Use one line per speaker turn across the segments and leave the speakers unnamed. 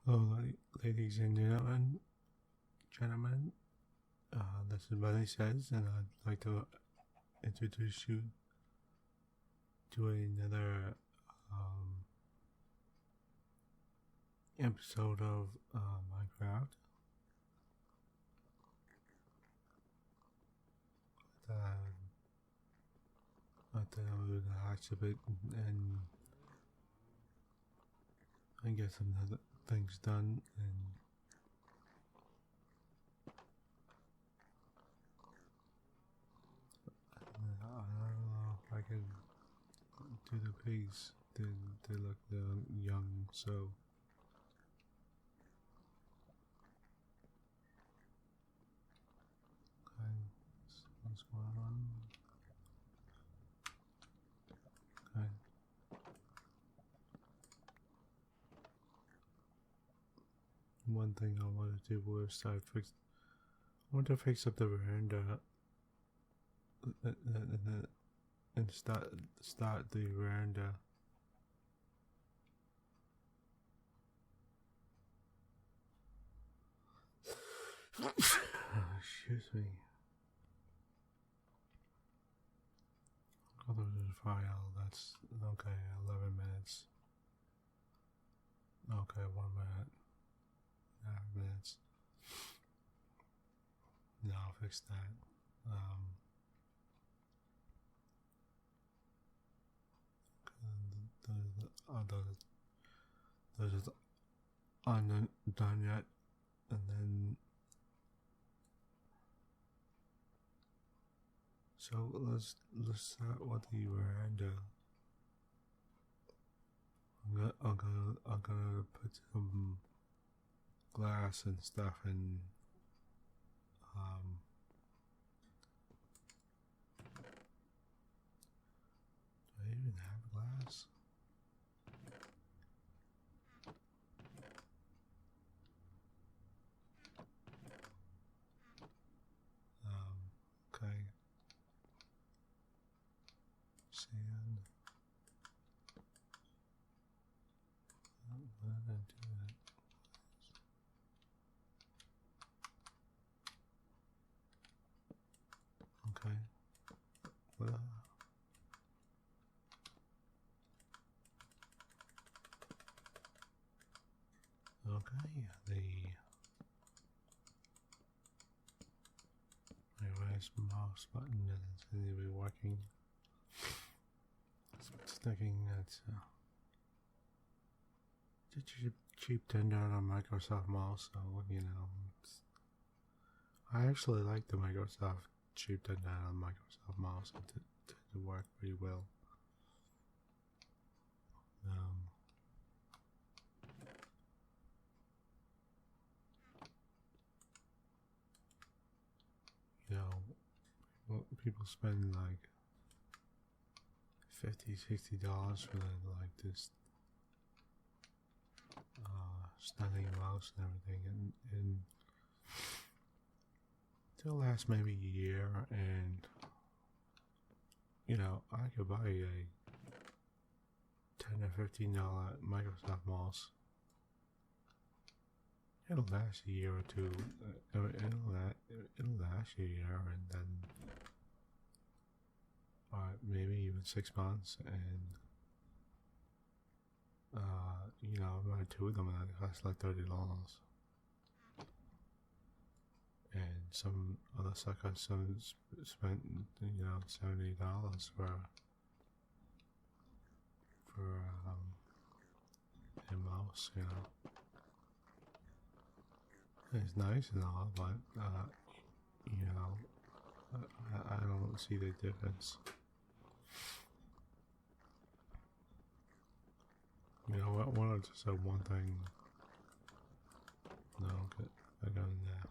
Hello, ladies and gentlemen. This is Bunnysays, and I'd like to introduce you to another episode of Minecraft. I thought I would relax a bit and get some other things done. And I don't know if I can do the pigs. They look young, so. Okay, what's going on? Okay. One thing I want to do was I want to fix up the veranda and start the veranda. Excuse me. Go to the file. That's okay. 11 minutes. Okay, 1 minute. 9 minutes. No, I'll fix that. Those aren't done yet, and then so let's start with the veranda. I'm gonna put some glass and stuff in. Do I even have glass? Okay. Sand. Why did I do that? Okay. Well, okay. My right mouse button doesn't seem to be working. It's thinking that's cheap $10 Microsoft mouse, so you know. I actually like the Microsoft cheap $10 Microsoft mouse. It tend to work pretty well. You know, people spend like $50-$60 for like this stunning mouse and everything, and it'll last maybe a year, and you know, I could buy a $10 or $15 Microsoft mouse. It'll last a year or two. It'll last a year, and then maybe even 6 months, and you know, I buy two of them, and it costs like $30. And some other suckers spent, you know, $70 for a mouse, you know. It's nice and all, but you know, I don't see the difference. You know what? Why not just have one thing? No, I got in there.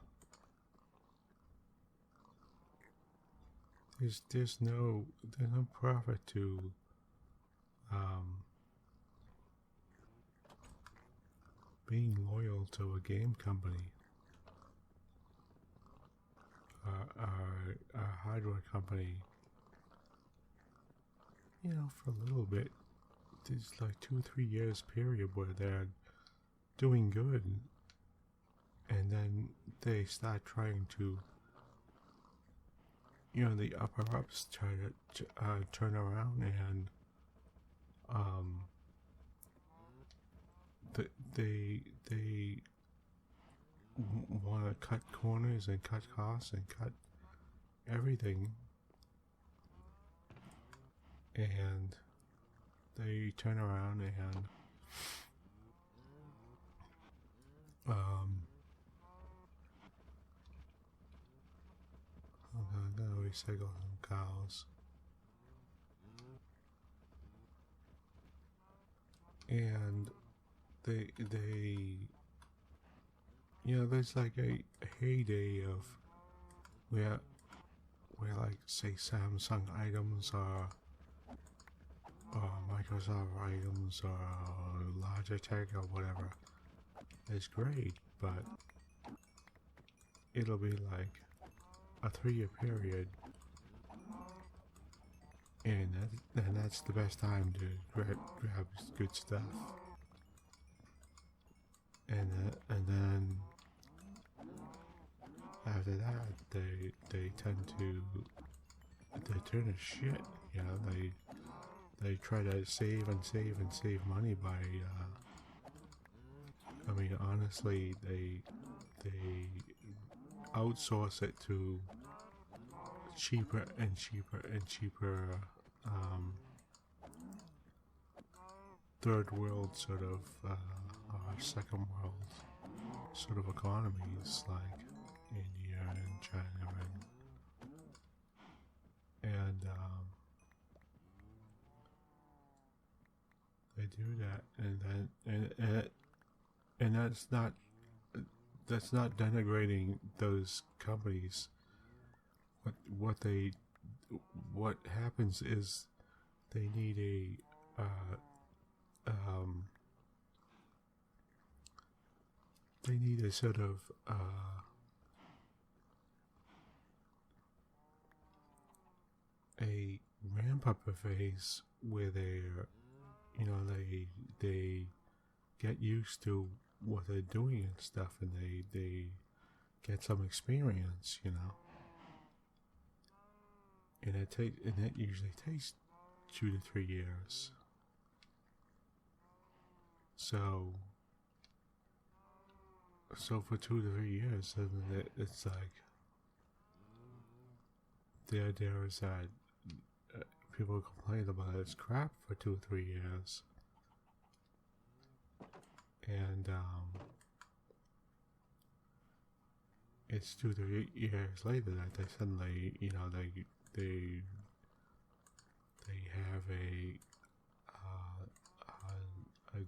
There's no profit to being loyal to a game company. Our hardware company, you know, for a little bit, there's like 2 or 3 years period where they're doing good, and then they start trying to, the upper ups try to turn around and um, they want to cut corners and cut costs and cut everything, and they turn around and I'm gonna recycle some cows. And they there's like a heyday of where like say Samsung items or Microsoft items or Logitech or whatever is great, but it'll be like a 3-year period, and that's the best time to grab good stuff. And then after that, they tend to turn to shit. They try to save money by. I mean, honestly, they outsource it to cheaper and cheaper third world sort of or second world sort of economies like India and China and they do that, and that's not denigrating those companies. What happens is they need a sort of a ramp up phase where they're they get used to what they're doing and stuff, and they get some experience, and it usually takes 2 to 3 years. So for 2 to 3 years, and it's like the idea is that people complain about it's crap for 2 or 3 years, and it's 2 to 3 years later that they suddenly, they have a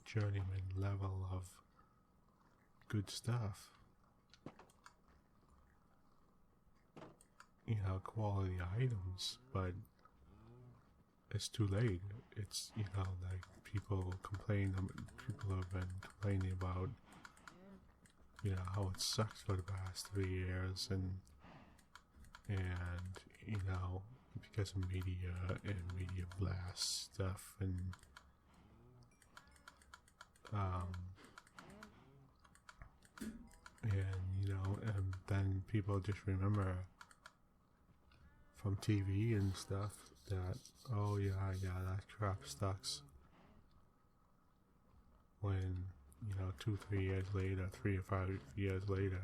journeyman level of good stuff, quality items, but it's too late. It's like people have been complaining about how it sucks for the past 3 years, and because of media and media blast stuff, and and then people just remember from TV and stuff that, oh yeah, that crap sucks, when 2, 3 years later, 3 or 5 years later,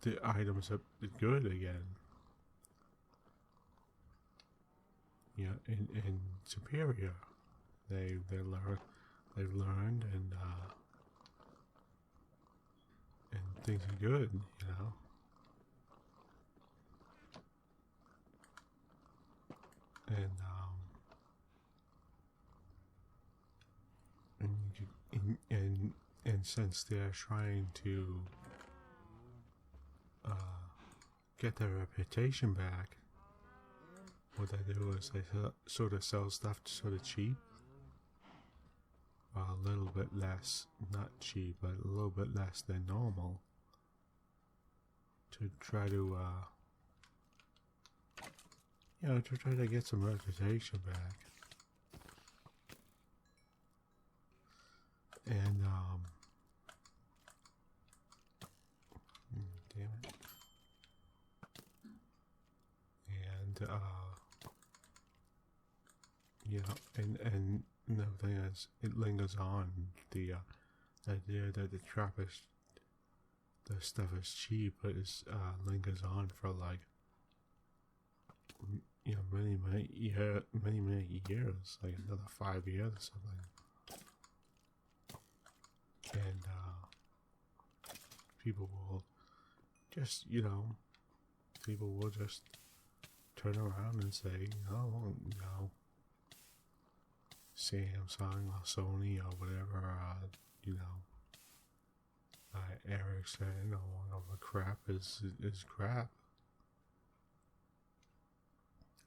the items are good again, and superior. They've learned, and things are good, and since they're trying to get their reputation back, what they do is they sort of sell stuff sort of cheap, a little bit less, not cheap, but a little bit less than normal, to try to get some reputation back. And damn it. And you know, and the thing is, it lingers on. The idea that the stuff is cheap, but it lingers on for like, you know, many years, like another 5 years or something. And people will just, you know, turn around and say, oh, you know, Samsung or Sony or whatever, you know, Ericsson or whatever crap is crap,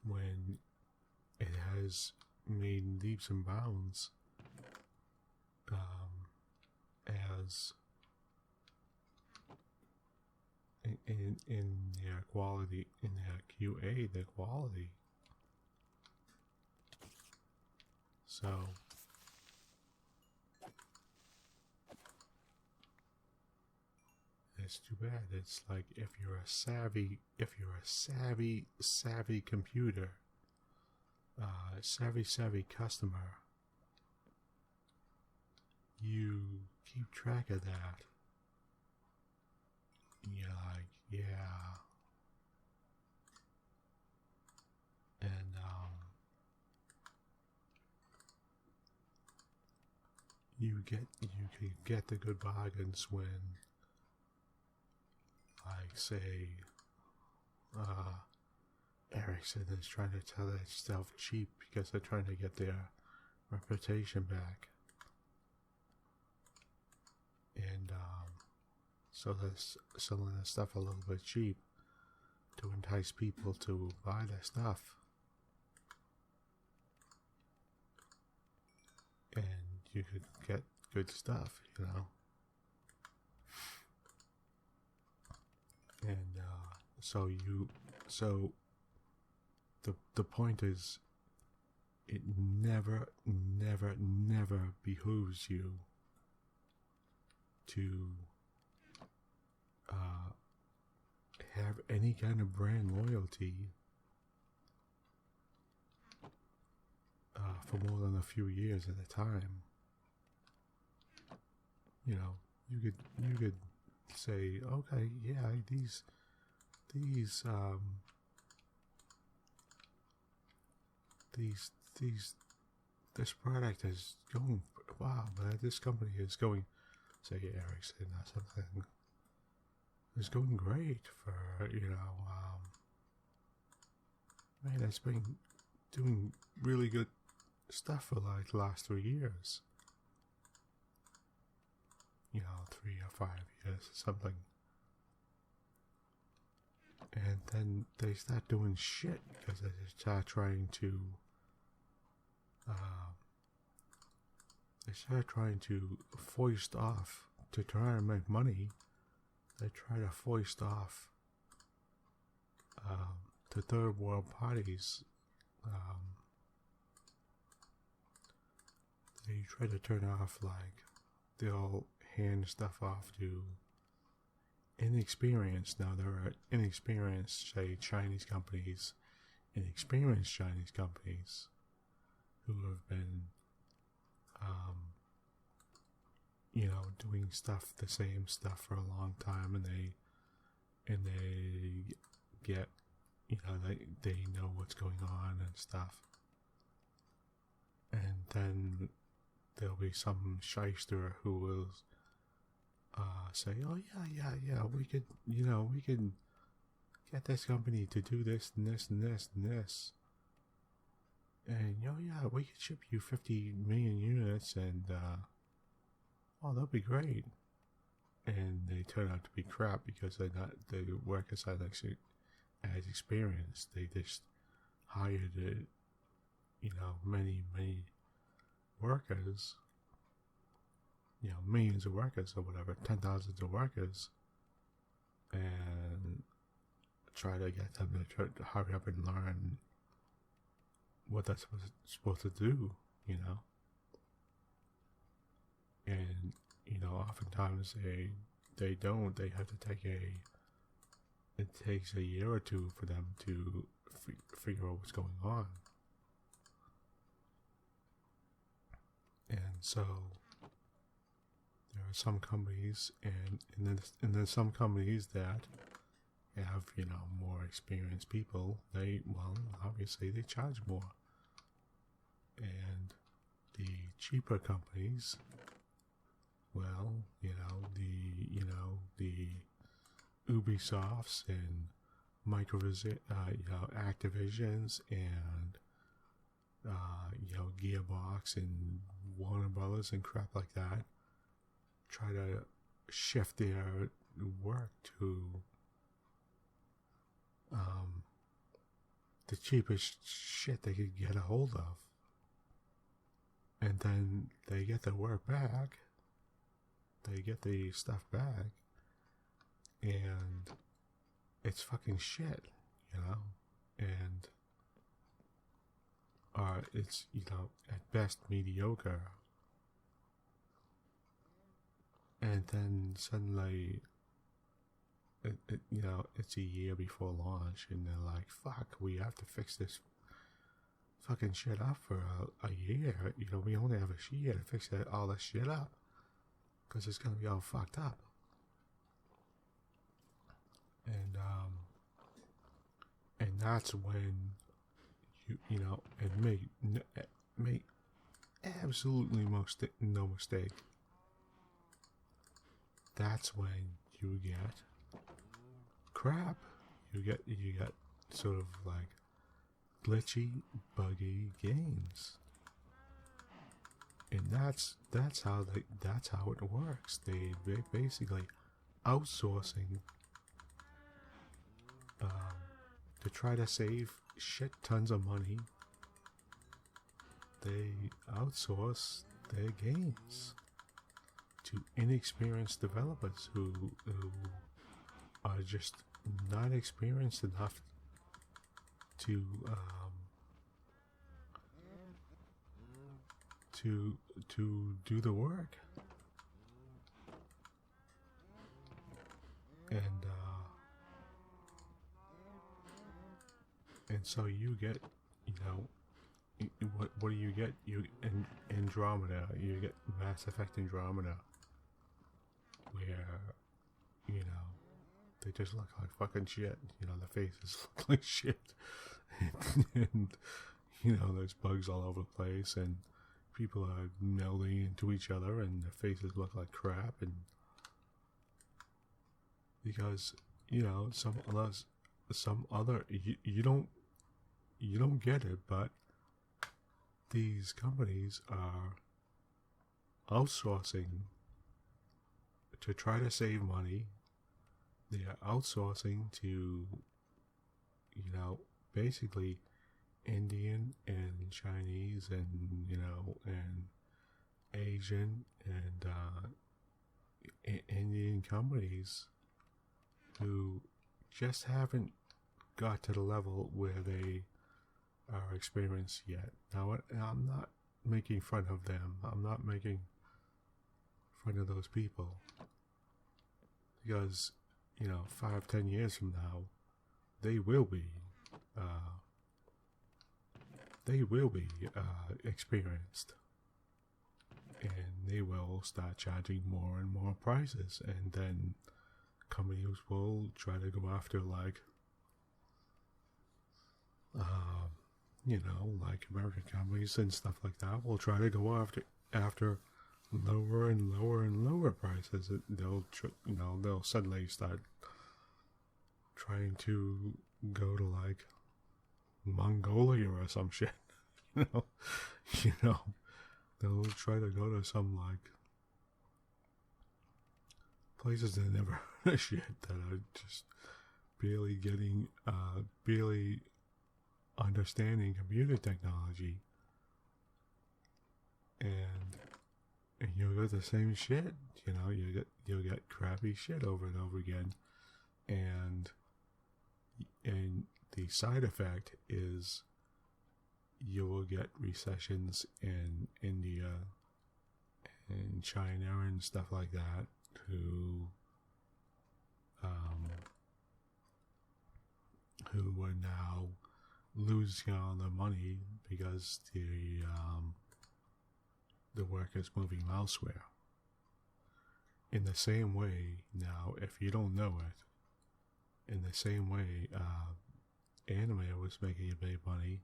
when it has made leaps and bounds as in their quality, in their QA, their quality. So it's too bad. It's like, if you're a savvy computer, savvy customer, you keep track of that. You're like, yeah. And you can get the good bargains when, like, say, Ericsson is trying to sell that stuff cheap because they're trying to get their reputation back. And so they're selling the stuff a little bit cheap to entice people to buy their stuff. And you could get good stuff, you know. And so the point is, it never behooves you to have any kind of brand loyalty for more than a few years at a time. You know, you could say, okay, yeah, this product is going, wow, but this company is going, say Ericsson or something, is going great for, you know, man, it's been doing really good stuff for like the last 3 years. You know, 3 or 5 years or something. And then they start doing shit because they start trying to foist off, to try and make money. They try to foist off to third world parties. They try to turn off, like, they'll hand stuff off to inexperienced. Now, there are inexperienced, say, inexperienced Chinese companies who have been, you know, doing the same stuff for a long time, and they get, you know, they know what's going on and stuff. And then there'll be some shyster who will say, oh yeah, we could get this company to do this and this and this and this, and yeah, we could ship you 50 million units, and oh, that'll be great. And they turn out to be crap because the workers aren't actually as experienced. They just hired many workers, millions of workers or whatever, 10,000s of workers, and try to get them to hurry up and learn what they're supposed to do, and oftentimes they don't. They have to take it takes a year or two for them to figure out what's going on. And so there are some companies, and then some companies that have more experienced people. Obviously they charge more, and the cheaper companies, the Ubisofts and Activisions and Gearbox and Warner Brothers and crap like that, try to shift their work to the cheapest shit they could get a hold of, and then they get their work back, they get the stuff back, and it's fucking shit, and it's at best mediocre, and then suddenly it's a year before launch, and they're like, fuck, we have to fix this fucking shit up for a year. We only have a year to fix all this shit up, because it's gonna be all fucked up. And that's when and make absolutely no mistake, that's when you get crap. You get sort of like glitchy, buggy games, and that's how it works. They basically outsourcing to try to save shit tons of money. They outsource their games to inexperienced developers who are just not experienced enough to do the work. And so you get, what do you get? You Andromeda. You get Mass Effect Andromeda, where they just look like fucking shit. The faces look like shit, and there's bugs all over the place, and people are melding into each other, and their faces look like crap, and because some other you don't get it, but these companies are outsourcing to try to save money. They are outsourcing to basically Indian and Chinese and and Asian and Indian companies who just haven't got to the level where they are experienced yet. Now, I'm not making fun of them. I'm not making fun of those people, because 5-10 years from now, they will be experienced, and they will start charging more and more prices, and then companies will try to go after like American companies and stuff like that will try to go after lower and lower and lower prices. They'll suddenly start trying to go to like Mongolia or some shit. They'll try to go to some like places they never heard of shit, that are just barely understanding computer technology, and you'll get the same shit. You'll get crappy shit over and over again, and the side effect is you will get recessions in India in China and stuff like that who were now losing all their money because the work is moving elsewhere. In the same way, now, if you don't know it, in the same way, anime was making a big money,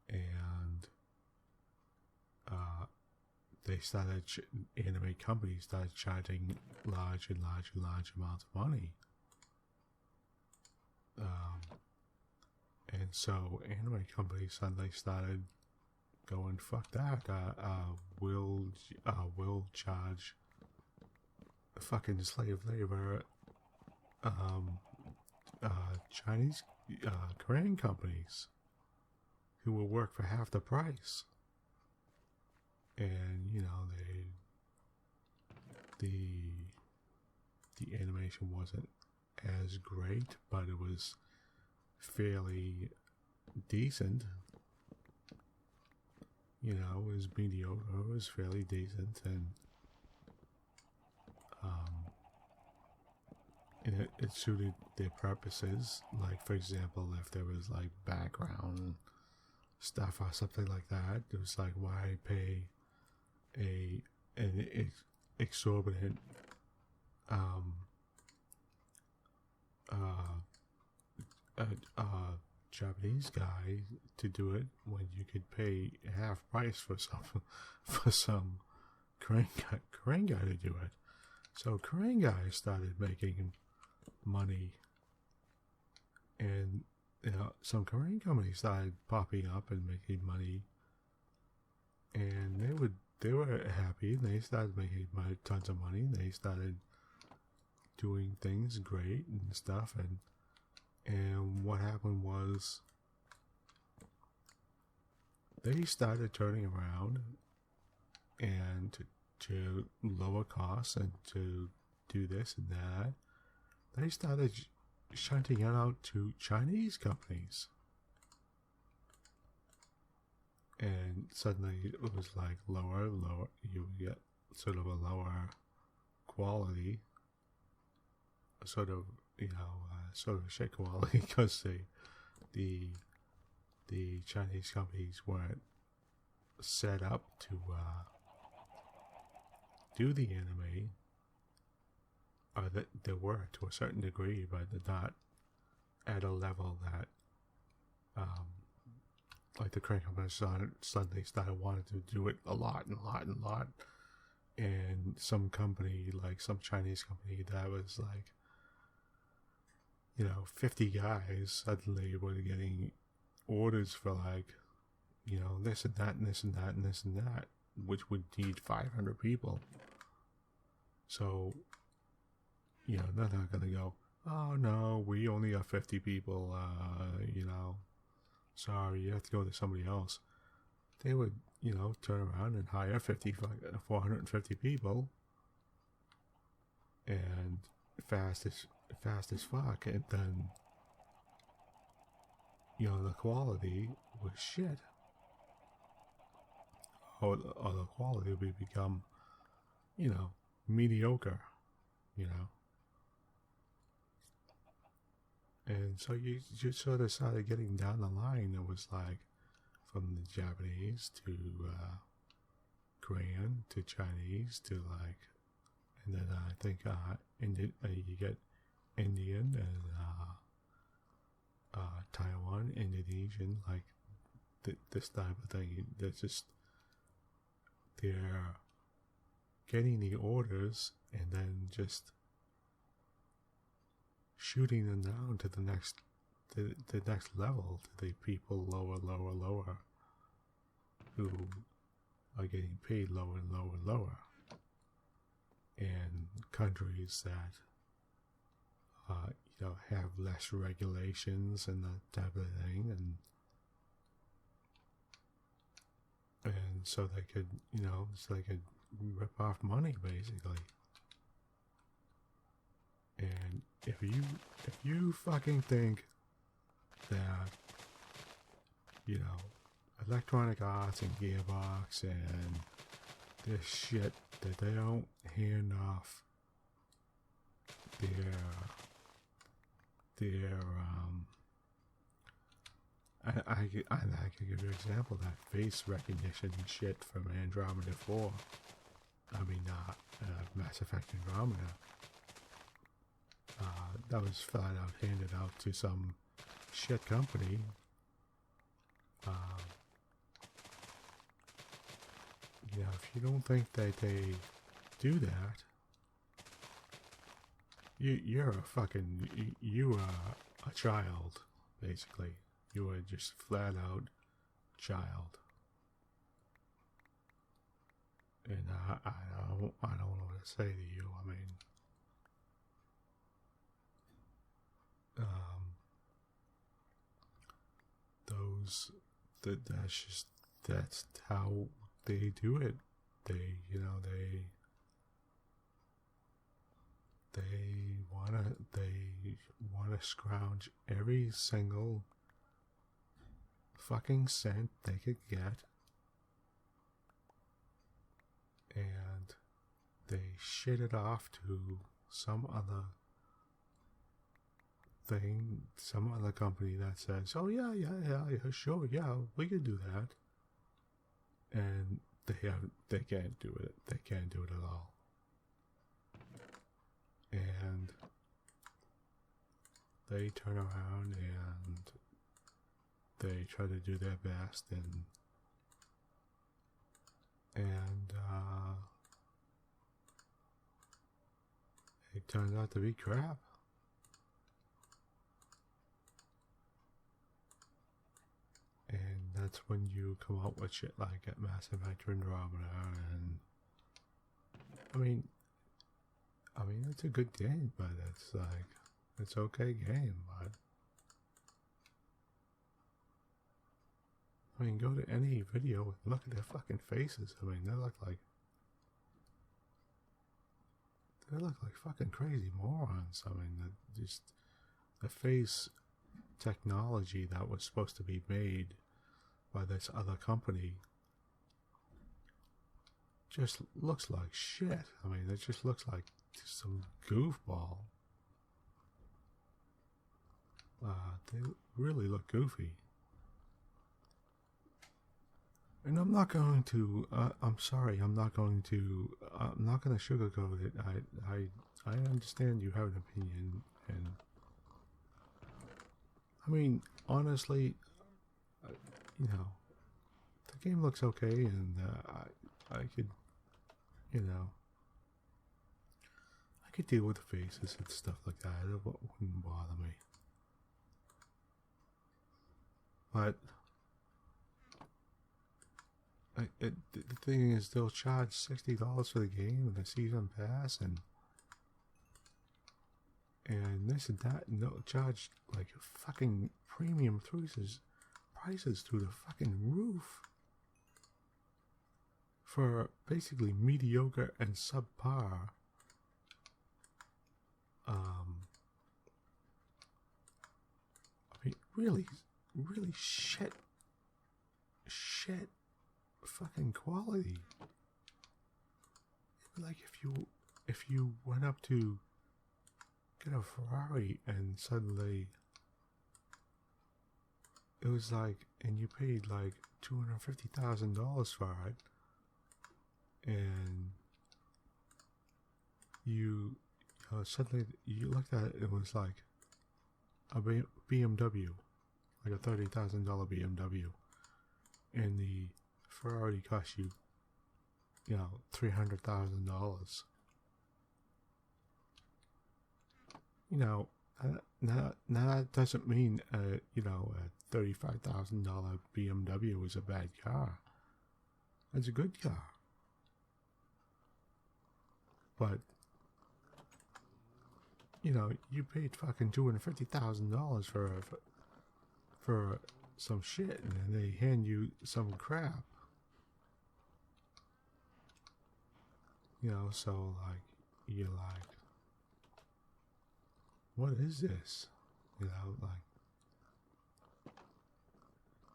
and anime companies started charging large amounts of money. And so anime companies suddenly started going, fuck that, we'll charge fucking slave labor, Chinese, Korean companies who will work for half the price. And, you know, the animation wasn't as great, but it was fairly decent. You know, it was mediocre, it was fairly decent, and it suited their purposes. Like, for example, if there was like background stuff or something like that, it was like, why pay an exorbitant Japanese guy to do it when you could pay half price for some Korean guy to do it. So Korean guys started making money, and you know, some Korean companies started popping up and making money, and they were happy. They started making tons of money. They started doing things great and stuff, and what happened was they started turning around and to lower costs and to do this and that. They started shunting it out to Chinese companies. And suddenly it was like lower, you get sort of a lower quality, sort of, you know, sort of shit quality, because the Chinese companies weren't set up to do the anime, or that they were to a certain degree, but they're not at a level that like the Korean companies suddenly started wanting to do it a lot, and some company, like some Chinese company that was like, you know, 50 guys suddenly were getting orders for like, you know, this and that and this and that and this and that, which would need 500 people. So, you know, they're not going to go, oh no, we only have 50 people, you know, sorry, you have to go to somebody else. They would, you know, turn around and hire 450 people, and fast as fuck, and then, you know, the quality was shit. Or the quality would become, you know, mediocre, you know. And so you sort of started getting down the line. It was like from the Japanese to Korean to Chinese to like, and then I think you get Indian and Taiwan, Indonesian, like this type of thing. They're getting the orders and then just shooting them down to the next level, to the people lower, who are getting paid lower and lower, and countries that you know, have less regulations and that type of thing, and so they could, you know, so they could rip off money basically. And if you fucking think that, you know, Electronic Arts and Gearbox and this shit that they don't hand off their I could give you an example, that face recognition shit from Andromeda 4. I mean, Mass Effect Andromeda. That was flat out handed out to some shit company. You know, if you don't think that they do that, you're a fucking, you are a child, basically. You are just flat out child. And I don't know what to say to you. I mean, that's how they do it. They wanna scrounge every single fucking cent they could get, and they shit it off to some other thing, some other company that says, "Oh yeah, sure, yeah, we could do that," and they can't do it. They can't do it at all, and they turn around and they try to do their best, and it turns out to be crap. And that's when you come up with shit like at Mass Effect Andromeda, and I mean it's a good game, but it's like, it's okay game, but I mean, go to any video and look at their fucking faces. I mean, they look like fucking crazy morons. I mean, just the face technology that was supposed to be made by this other company just looks like shit. I mean, it just looks like some goofball. They really look goofy. And I'm not going to, I'm sorry, I'm not going to sugarcoat it. I understand you have an opinion, and I mean, honestly, you know, the game looks okay, and I could, you know, I could deal with the faces and stuff like that. It wouldn't bother me. But the thing is, they'll charge $60 for the game and the season pass, and this and that, and they'll charge like fucking premium prices through the fucking roof for basically mediocre and subpar I mean, really shit fucking quality. Like if you went up to get a Ferrari and suddenly it was like, and you paid like $250,000 for it, and suddenly you looked at it, it was like a BMW, like a $30,000 BMW, and the Ferrari cost you, $300,000. Now that doesn't mean a $35,000 BMW is a bad car. It's a good car, but you paid fucking $250,000 for some shit, and then they hand you some crap. So like, you're like, what is this?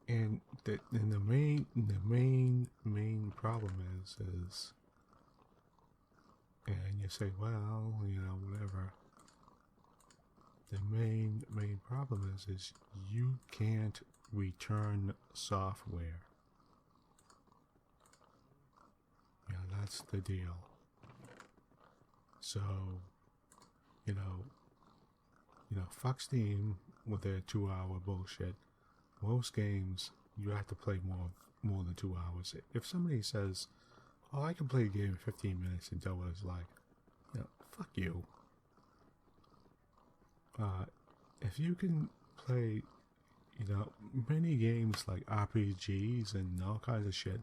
And the main problem is And you say, well, you know, whatever. The main problem is you can't return software. Yeah, that's the deal. So, you know, fuck Steam with their 2-hour bullshit. Most games you have to play more than 2 hours. If somebody says, "Oh, I can play a game in 15 minutes and tell what it's like," you know, fuck you. If you can play, you know, many games like RPGs and all kinds of shit,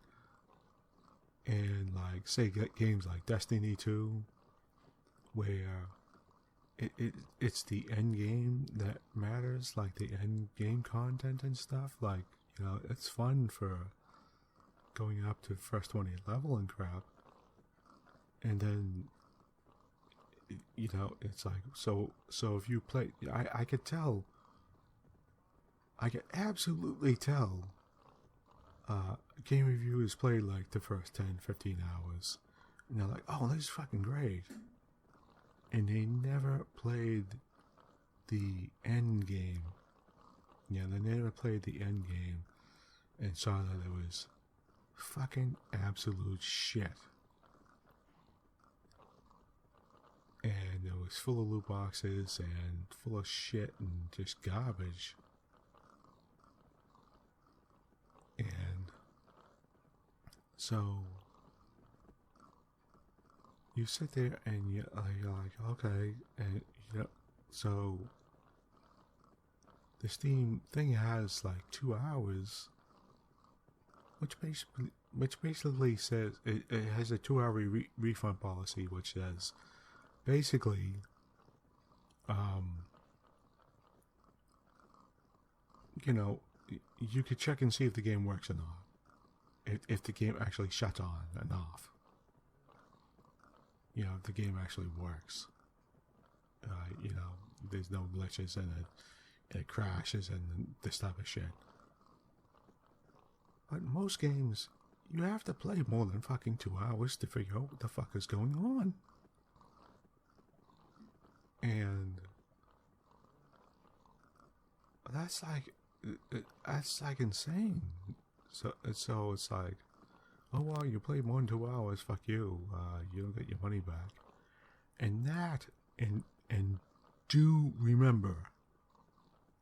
and like say games like Destiny 2, where it's the end game that matters, like the end game content and stuff. Like, you know, it's fun for going up to first 20 level and crap, and then, you know, it's like, so if you play, I could tell, I could absolutely tell game reviewers play like the first 10-15 hours, and they're like, oh, this is fucking great, and they never played the end game. Yeah, they never played the end game and saw that it was fucking absolute shit. And it was full of loot boxes and full of shit and just garbage. And so you sit there and you're like, okay, and you know, so the Steam thing has like 2 hours, which basically says it has a 2-hour refund policy, which says basically, you know, you could check and see if the game works or not. If the game actually shuts on and off. You know, if the game actually works. You know, there's no glitches in it. It crashes and this type of shit. But most games, you have to play more than fucking 2 hours to figure out what the fuck is going on. And that's like insane. So it's like, oh wow, you played more than 2 hours, fuck you. You don't get your money back. And that, and do remember,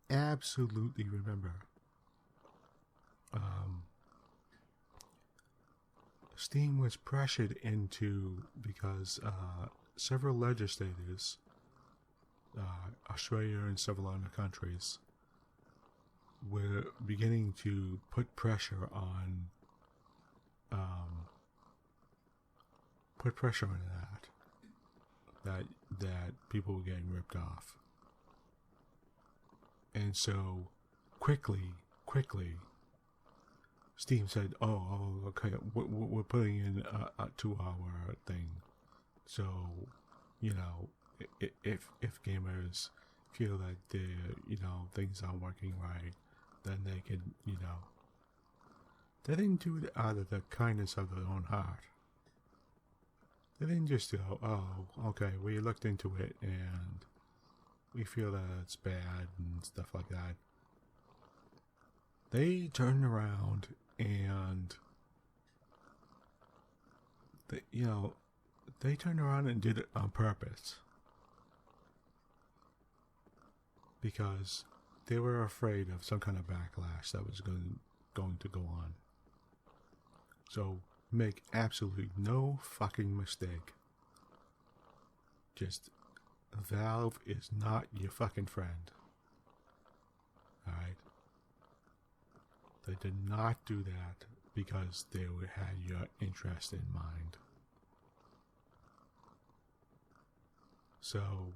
absolutely remember, Steam was pressured into, because several legislators, Australia and several other countries, were beginning to put pressure on that people were getting ripped off. And so quickly Steam said, oh okay, we're putting in a 2-hour thing, so, you know, if gamers feel that things aren't working right, then they can, you know, they didn't do it out of the kindness of their own heart. They didn't just go, oh, okay, we looked into it and we feel that it's bad and stuff like that. They turned around and they turned around and did it on purpose. Because they were afraid of some kind of backlash that was going to go on. So make absolutely no fucking mistake. Just, Valve is not your fucking friend. Alright? They did not do that because they had your interest in mind. So,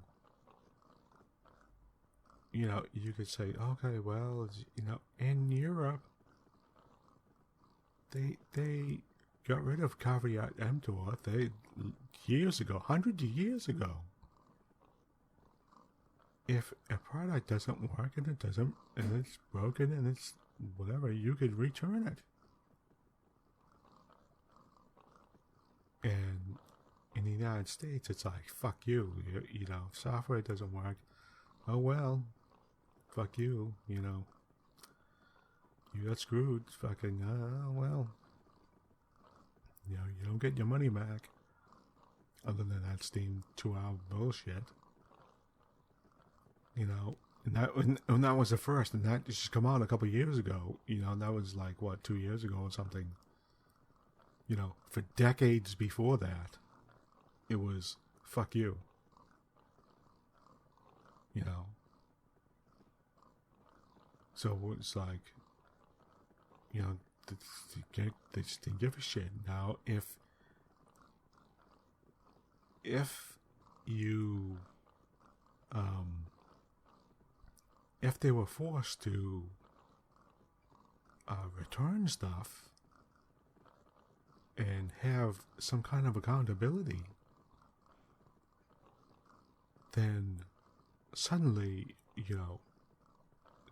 you know, you could say, okay, well, you know, in Europe, they got rid of caveat emptor years ago, hundreds of years ago. If a product doesn't work and it's broken and it's whatever, you could return it. And in the United States, it's like, fuck you. You know, if software doesn't work, oh well, fuck you, you know. You got screwed, fucking, well. You know, you don't get your money back. Other than that Steam 2-hour bullshit. You know, and that was the first, and that just come out a couple years ago. You know, that was like, what, 2 years ago or something. You know, for decades before that, it was, fuck you. You know. So it's like, you know, they just didn't give a shit. Now, if you, if they were forced to return stuff and have some kind of accountability, then suddenly, you know,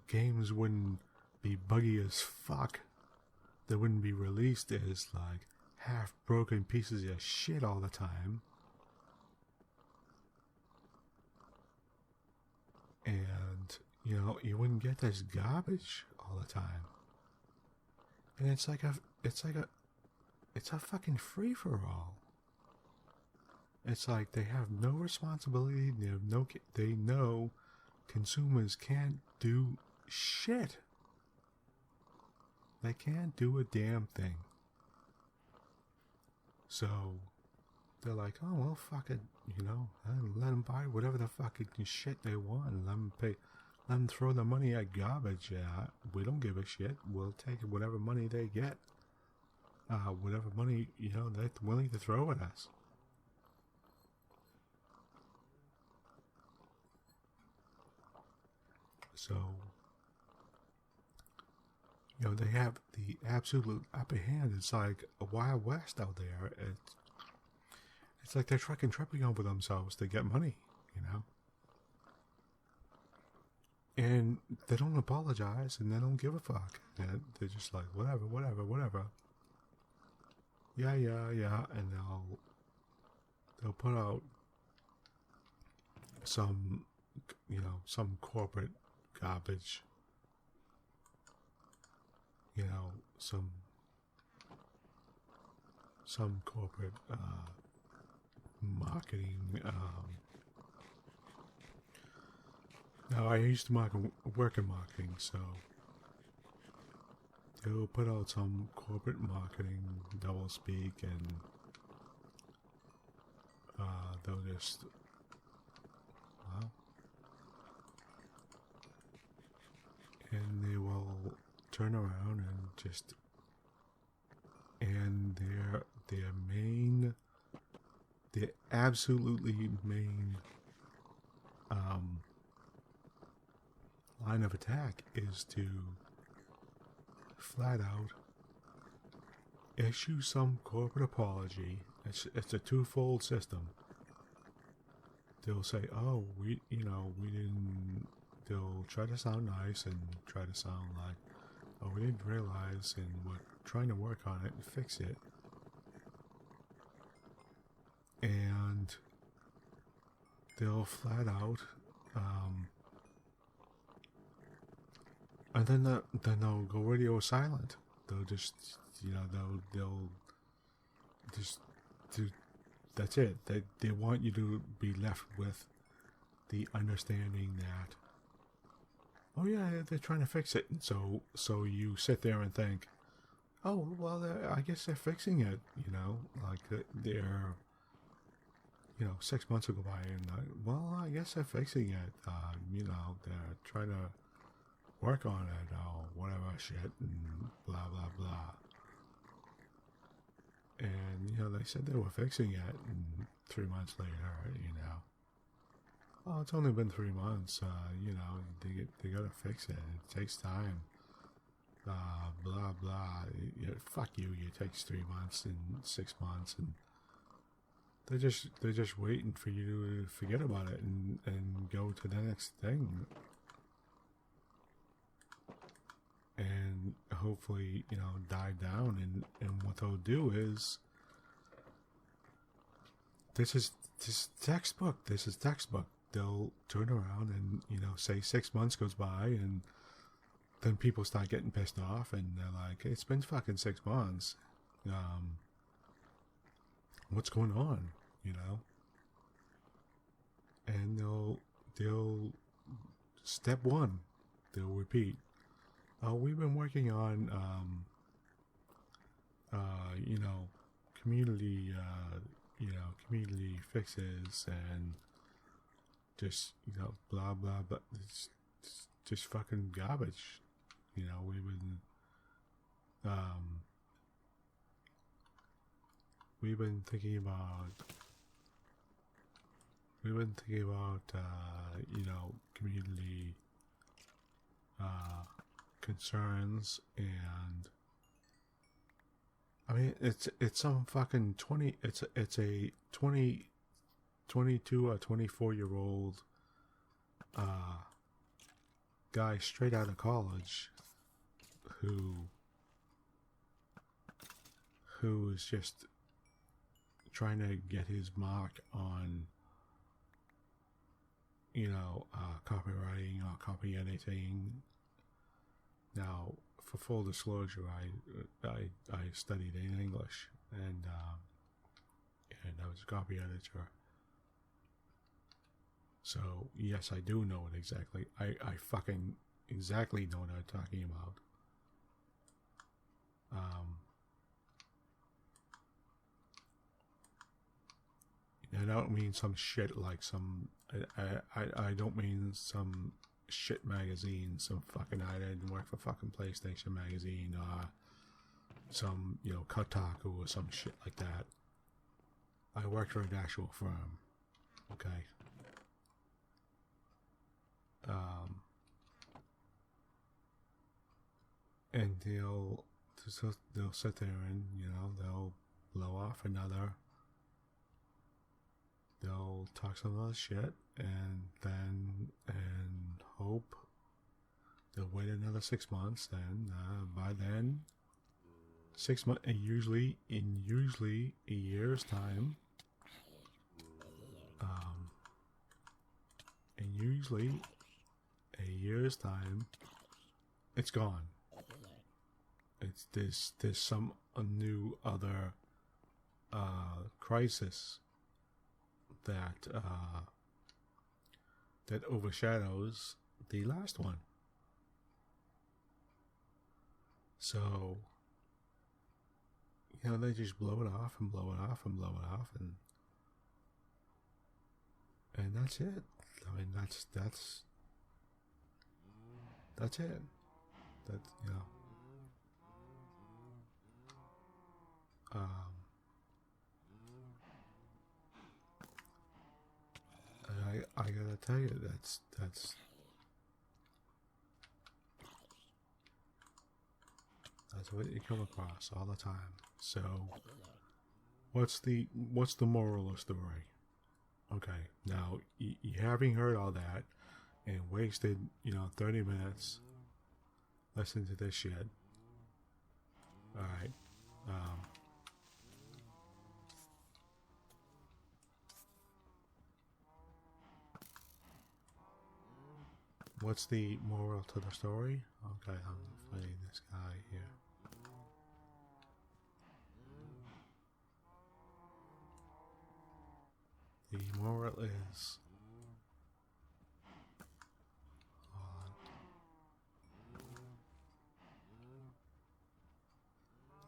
games wouldn't be buggy as fuck. They wouldn't be released as like half-broken pieces of shit all the time. And, you know, you wouldn't get this garbage all the time. And it's a fucking free-for-all. It's like they have no responsibility. They know consumers can't do shit. They can't do a damn thing. So they're like, oh well, fuck it, you know, let them buy whatever the fucking shit they want. Let them throw the money at garbage. Yeah, we don't give a shit. We'll take whatever money they get. Whatever money, you know, they're willing to throw at us. So, you know, they have the absolute upper hand. It's like a Wild West out there. It's like they're fucking tripping over themselves to get money, you know? And they don't apologize, and they don't give a fuck. And they're just like, whatever. Yeah, and they'll put out some, you know, some corporate garbage. You know, some corporate marketing. Now, I used to work in marketing, so they'll put out some corporate marketing doublespeak, and they'll just, well, and they will turn around and just, and their absolutely main line of attack is to flat out issue some corporate apology. It's a twofold system. They'll say, oh, we didn't, they'll try to sound nice and try to sound like, oh, we didn't realize, and we're trying to work on it and fix it. And they'll flat out, and then they'll go radio silent. They'll just, you know, they'll just do. That's it. They want you to be left with the understanding that, oh yeah, they're trying to fix it. And so you sit there and think, oh well, I guess they're fixing it. You know, like they're, you know, 6 months ago by, and well, I guess they're fixing it. You know, they're trying to work on it or whatever shit, and blah blah blah. And, you know, they said they were fixing it, and 3 months later, you know, oh, it's only been 3 months. You know, they gotta fix it. It takes time. Blah blah. Fuck you. It takes 3 months and 6 months, and they're just waiting for you to forget about it and go to the next thing. And hopefully, you know, die down. And what they'll do is this is textbook. This is textbook. They'll turn around and, say 6 months goes by, and then people start getting pissed off, and they're like, it's been fucking 6 months. What's going on? And they'll step one, they'll repeat. Oh, we've been working on, community, community fixes and just, blah, blah, blah. It's just fucking garbage. We've been thinking about, community, concerns, and I mean, it's some fucking 20, it's a 22 or 24-year-old guy straight out of college who is just trying to get his mark on, copywriting or copy editing. Now, for full disclosure, I studied in English, and I was a copy editor. So yes, I do know it exactly. I fucking exactly know what I'm talking about. I don't mean some shit like some. I don't mean some shit magazine. Some fucking. I didn't work for fucking PlayStation magazine or some Kotaku or some shit like that. I worked for an actual firm. Okay. And they'll sit there and they'll blow off another. They'll talk some other shit, and hope they'll wait another 6 months. Then by then, 6 months, and usually a year's time, it's gone. It's there's some new other crisis that overshadows the last one. So they just blow it off and blow it off and blow it off, and that's it. I mean, that's it. That's I gotta tell you, that's what you come across all the time. So, what's the moral of the story? Okay, now you having heard all that and wasted 30 minutes listening to this shit. All right. What's the moral to the story? Okay, I'm finding this guy here. The moral is...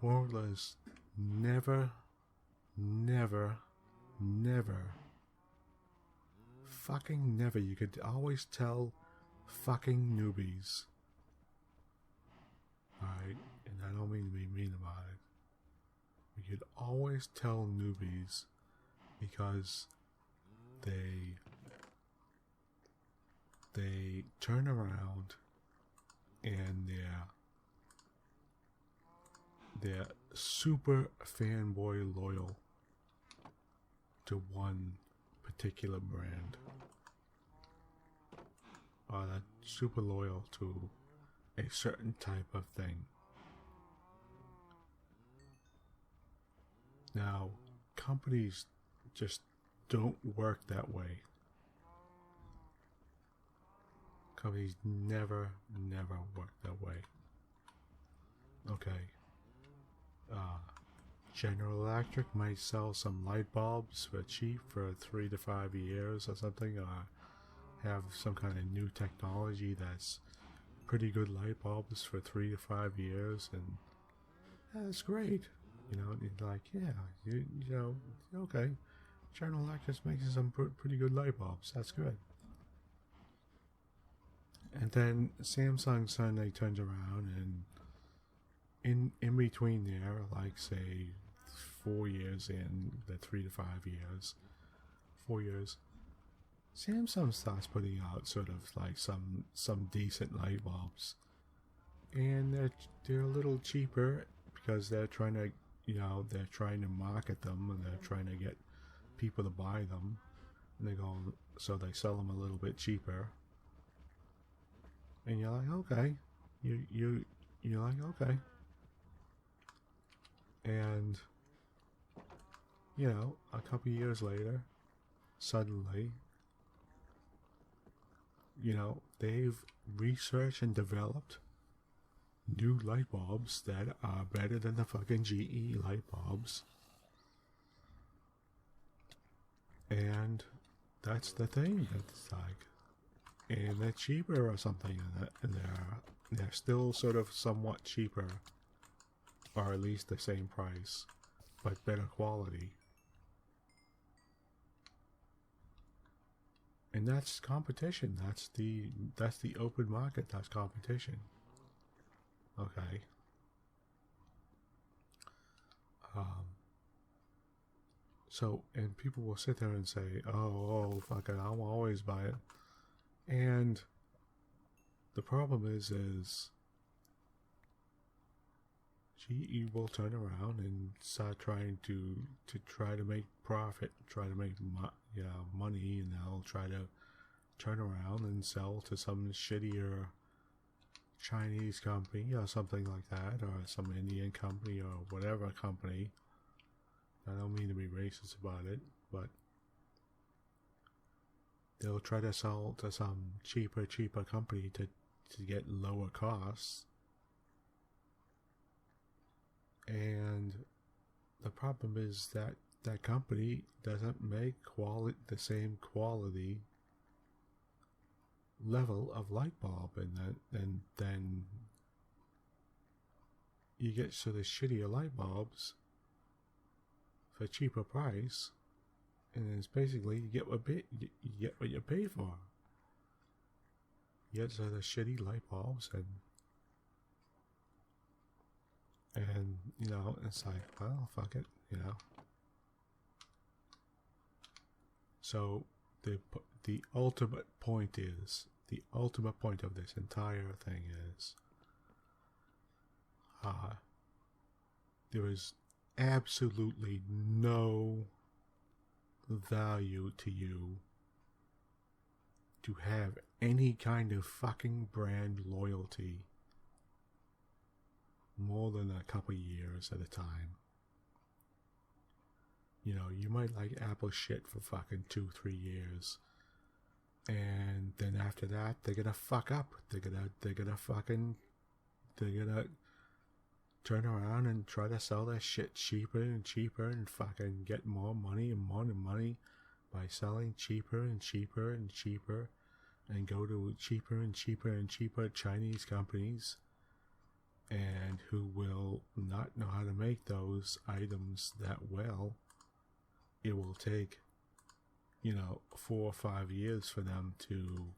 moral is never, fucking never. You could always tell fucking newbies. Alright? And I don't mean to be mean about it. You could always tell newbies because they turn around and they're super fanboy loyal to one particular brand. Or they're super loyal to a certain type of thing. Now, companies just don't work that way. Companies never work that way. Okay. General Electric might sell some light bulbs for cheap for 3 to 5 years or something, or have some kind of new technology that's pretty good light bulbs for 3 to 5 years, and that's great. You know, it's like, yeah, you know, okay, General Electric's making some pretty good light bulbs. That's good. And then Samsung suddenly turns around, and in between there, like say 4 years in the 3 to 5 years, 4 years, Samsung starts putting out sort of like some decent light bulbs, and they're a little cheaper because they're trying to, you know, they're trying to market them, and they're trying to get people to buy them, and so they sell them a little bit cheaper, and you're like, okay, you're like, okay, and you know, a couple years later, suddenly, you know, they've researched and developed new light bulbs that are better than the fucking GE light bulbs. And that's the thing. It's like, and they're cheaper or something, and they're still sort of somewhat cheaper, or at least the same price, but better quality. And that's competition. That's the open market. That's competition. Okay. So, and people will sit there and say, oh, fuck it, I'll always buy it. And the problem is GE will turn around and start trying to try to make profit, try to make money, and they'll try to turn around and sell to some shittier Chinese company or something like that, or some Indian company or whatever company. I don't mean to be racist about it, but they'll try to sell to some cheaper company to get lower costs. And the problem is that that company doesn't make the same quality level of light bulb, and then you get sort of shittier light bulbs for a cheaper price, and it's basically you get what you pay for. You get sort of shitty light bulbs, and you know, it's like, well, fuck it, you know. So the ultimate point of this entire thing is, there is absolutely no value to you to have any kind of fucking brand loyalty more than a couple years at a time. You know, you might like Apple shit for fucking 2-3 years, and then after that they're gonna fuck up. They're gonna turn around and try to sell their shit cheaper and cheaper, and fucking get more money and more money by selling cheaper and cheaper and cheaper, and go to cheaper and cheaper and cheaper Chinese companies, and who will not know how to make those items that well. It will take, you know, 4 or 5 years for them to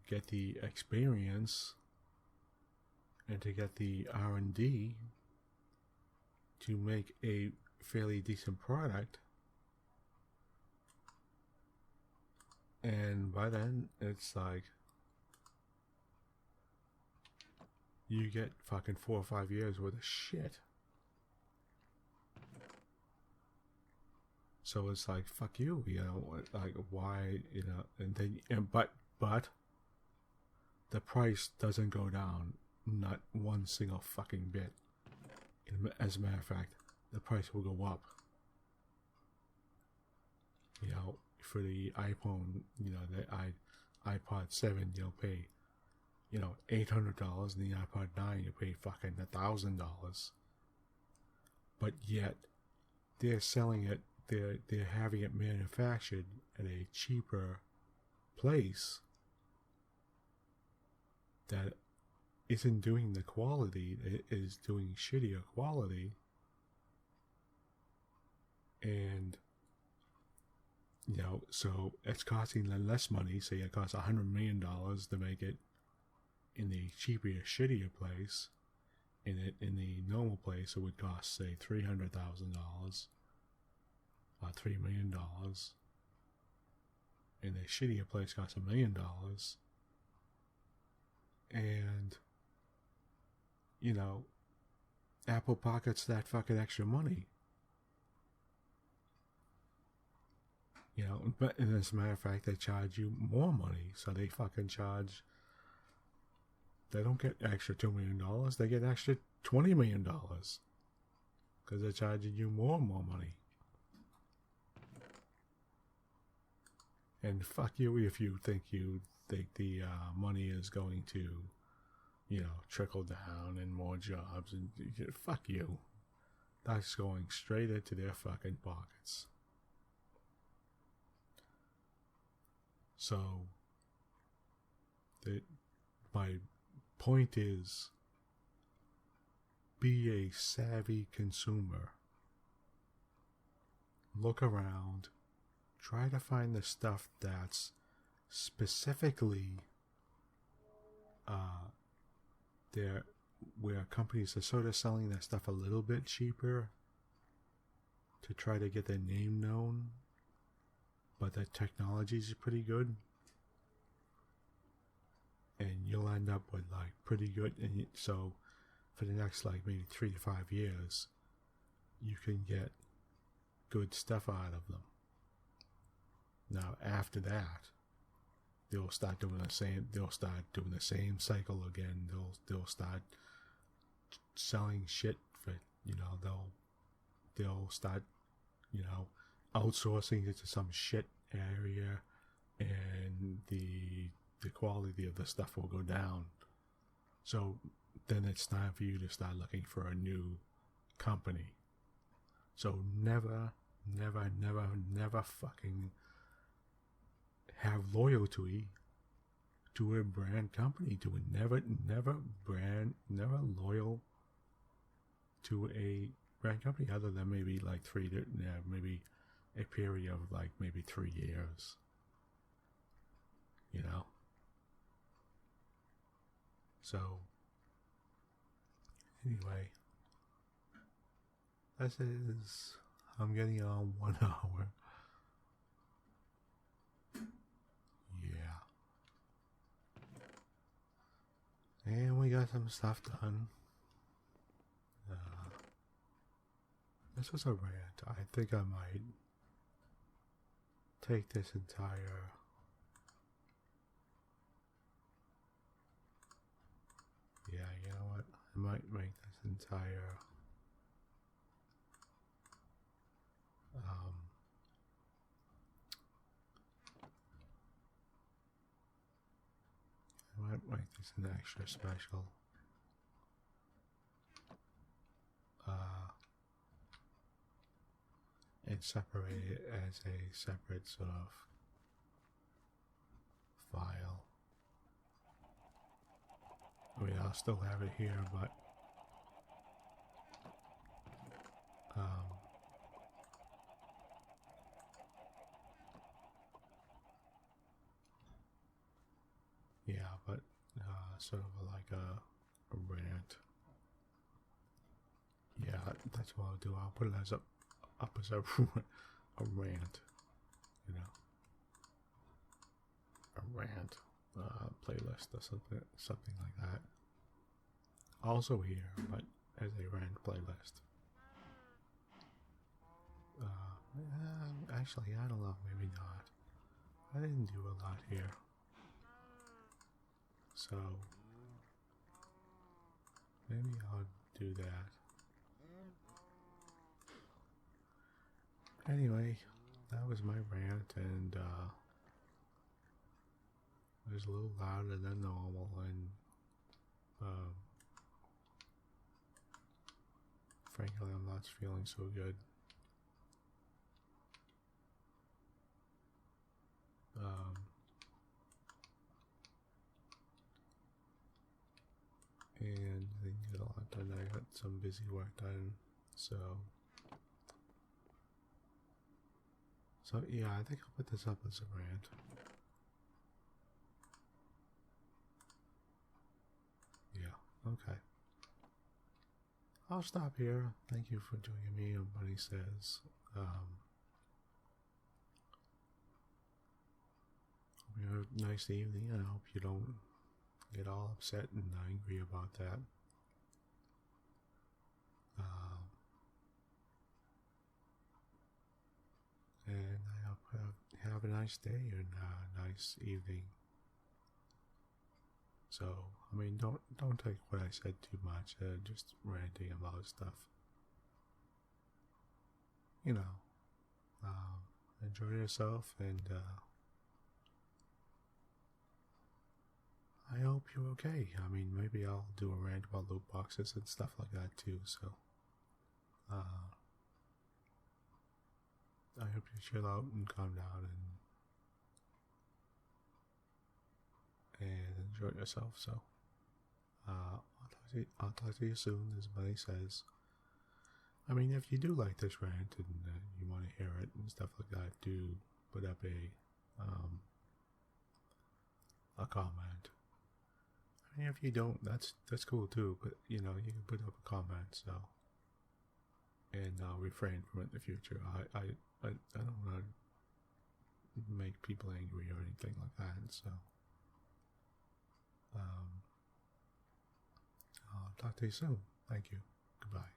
get the experience and to get the R&D to make a fairly decent product. And by then, it's like, you get fucking 4 or 5 years worth of shit. So it's like, fuck you, you know, like, why, you know, but the price doesn't go down. Not one single fucking bit. As a matter of fact, the price will go up. You know, for the iPhone, you know, the iPod 7, you'll pay, you know, $800, and the iPod 9, you'll pay fucking $1,000. But yet, they're selling it, they're having it manufactured at a cheaper place that isn't doing the quality, it is doing shittier quality. And, you know, so it's costing them less money. Say it costs $100 million to make it in the cheaper, shittier place. In the normal place, it would cost, say, $300,000 or $3 million. In the shittier place, costs $1 million. And, you know, Apple pockets that fucking extra money. You know, but as a matter of fact, they charge you more money. So they fucking charge, they don't get extra $2 million, they get extra $20 million. Because they're charging you more and more money. And fuck you if you think the money is going to, you know, trickle down and more jobs. And fuck you. That's going straight into their fucking pockets. So, my point is, be a savvy consumer. Look around. Try to find the stuff that's specifically there, where companies are sort of selling that stuff a little bit cheaper to try to get their name known, but the technology is pretty good, and you'll end up with like pretty good. And so for the next like maybe 3 to 5 years, you can get good stuff out of them. Now after that, they'll start doing the same. They'll start doing the same cycle again. They'll start selling shit for, you know, they'll start, you know, outsourcing it to some shit area, and the quality of the stuff will go down. So then it's time for you to start looking for a new company. So never fucking have loyalty to a brand company. To a never loyal to a brand company, other than maybe like maybe a period of like maybe 3 years. You know? So anyway, this is, I'm getting on 1 hour. Yeah. And we got some stuff done. This was a rant. I think I might take this entire you know what? I might make this entire I might make this an extra special. And separate it as a separate sort of file. I mean, I'll still have it here, but yeah, but sort of like a rant. Yeah, that's what I'll do. I'll put it as up as a rant, you know, a rant playlist or something like that. Also here, but as a rant playlist. Actually, I don't know, maybe not. I didn't do a lot here. So Maybe I'll do that. Anyway, that was my rant, and it was a little louder than normal, and frankly, I'm not feeling so good. And I didn't get a lot done. I got some busy work done, so yeah, I think I'll put this up as a rant. Yeah, okay. I'll stop here. Thank you for joining me on Bunnysays. Hope you have a nice evening, and I hope you don't get all upset and angry about that. And I hope you have a nice day and a nice evening. So, I mean, don't take what I said too much. Just ranting about stuff. You know, enjoy yourself, and I hope you're okay. I mean, maybe I'll do a rant about loot boxes and stuff like that too. So, I hope you chill out and calm down and enjoy yourself. So, I'll talk to you soon, as Bunnysays. I mean, if you do like this rant and you want to hear it and stuff like that, do put up a comment. I mean, if you don't, that's cool too. But you know, you can put up a comment. So, and I'll refrain from it in the future. I don't want to make people angry or anything like that. So, I'll talk to you soon. Thank you. Goodbye.